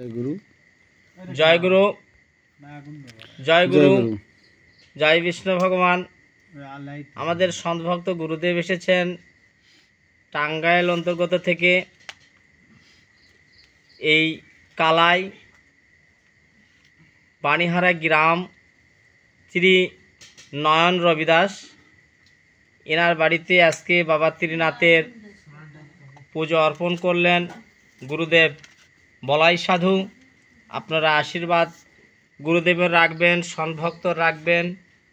জয় গুরু, জয় গুরু, জয় বিষ্ণু ভগবান। আমাদের সন্তভক্ত গুরুদেব এসেছেন টাঙ্গাইল অন্তর্গত থেকে, এই কালাই বাণীহারা গ্রাম, শ্রী নয়ন রবিদাস। এনার বাড়িতে আজকে বাবা ত্রিনাথের পুজো অর্পণ করলেন গুরুদেব বলাই সাধু। আপনারা আশীর্বাদ গুরুদেবের রাখবেন, সন্তভক্ত রাখবেন।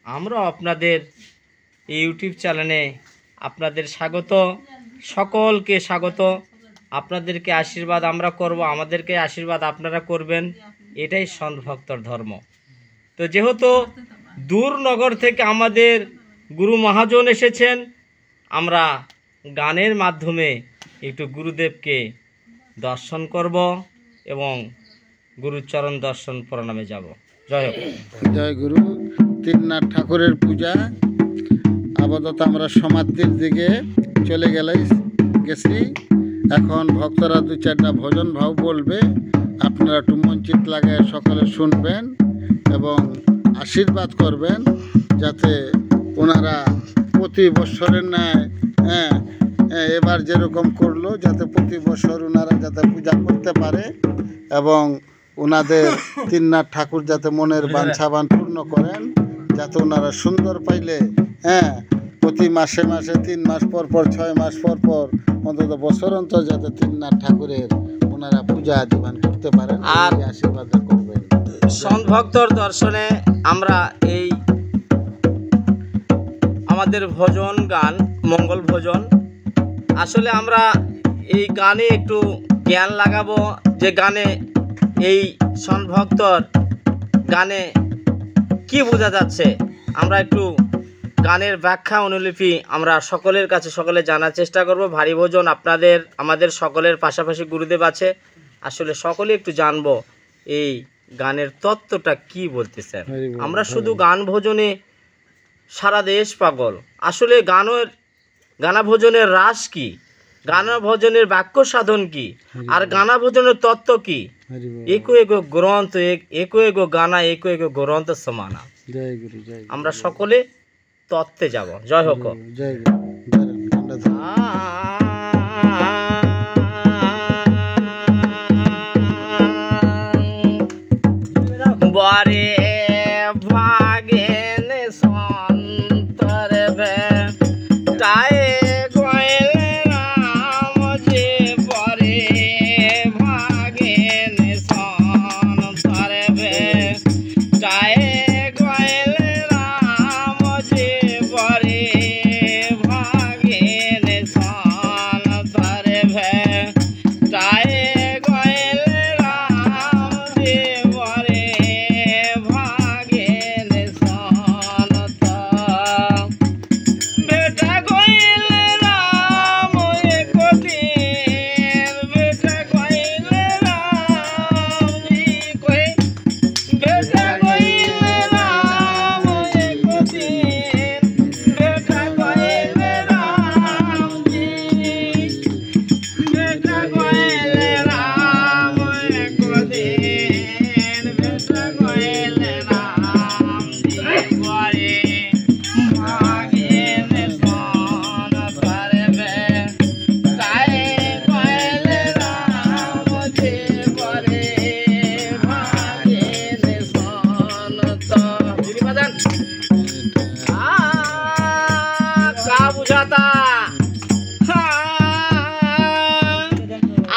আমরা আপনাদের ইউটিউব চ্যানেলে আপনাদের স্বাগত, সকলকে স্বাগত। আপনাদেরকে আশীর্বাদ আমরা করব, আমাদেরকে আশীর্বাদ আপনারা করবেন, এটাই সন্তভক্তর ধর্ম। তো যেহেতু দূর নগর থেকে আমাদের গুরু মহাজন এসেছেন, আমরা গানের মাধ্যমে একটু গুরুদেবকে দর্শন করব এবং গুরুচরণ দর্শন প্রণামে যাব। জয় হোক। জয় গুরু। ত্রিনাথ ঠাকুরের পূজা আপাতত আমরা সমাপ্তির দিকে চলে গেছি। এখন ভক্তরা দু চারটা ভজন ভাব বলবে, আপনারা একটু মঞ্চিত লাগে সকালে শুনবেন এবং আশীর্বাদ করবেন, যাতে ওনারা প্রতি বছরের ন্যায় এবার যেরকম করলো, যাতে প্রতি বছর ওনারা যাতে পূজা করতে পারে এবং ওনাদের ত্রিনাথ ঠাকুর যাতে মনের বাঞ্ছাবান পূর্ণ করেন, যাতে ওনারা সুন্দর পাইলে প্রতি মাসে মাসে 3 মাস পর পর 6 মাস পর পর অন্তত বছর অন্তর যাতে ত্রিনাথ ঠাকুরের ওনারা পূজা জীবন করতে পারেন, আর আশীর্বাদ করবেন। সন্তভক্তর দর্শনে আমরা এই আমাদের ভজন গান, মঙ্গল ভজন, আসলে আমরা এই গানে একটু জ্ঞান লাগাবো, যে গানে এই সন্তভক্তর গানে কি বোঝা যাচ্ছে। আমরা একটু গানের ব্যাখ্যা অনুলিপি আমরা সকলের কাছে সকলে জানার চেষ্টা করব। ভারী ভোজন আপনাদের আমাদের সকলের পাশাপাশি গুরুদেব আছে, আসলে সকলে একটু জানবো এই গানের তত্ত্বটা কি বলতেছেন। আমরা শুধু গান ভোজনে সারা দেশ পাগল, আসলে গানা ভোজনের রাস কি, গানা ভোজনের বাক্য সাধন কি, আর গানা ভোজনের তত্ত্ব কি। একো একো গ্রন্থ, একো একো গানা, একো একো গ্রন্থ সমানা। আমরা সকলে তত্ত্বে যাব। জয় হোক। জয় গুরু। বারে ভাগেন সন্তর তায়ে গয়েলে রাম, যে পরে ভাগেন সন্তর তায়ে গয়েলে রাম, যে পরে ভাগেন সন্তর তায়ে গয়েলে রাম, যে পরে ভাগেন সন্ত। বেটা গইলে রাম একদিন, বেটা গইলে রাম জি কই, বেটা গইলে রাম একদিন, বেটা গইলে রাম জি, বেটা গইলে রাম একদিন, বেটা গইলে রাম জি পরে ভাগেন সন্ত পারবে, তাই গইলে রাম যে পরে ভাগেন সন্ত। দিদি বাজান কা বুঝাতা।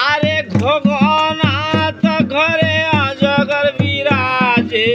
আরে ঘগনাথ ঘরে অজগর বিরাজে,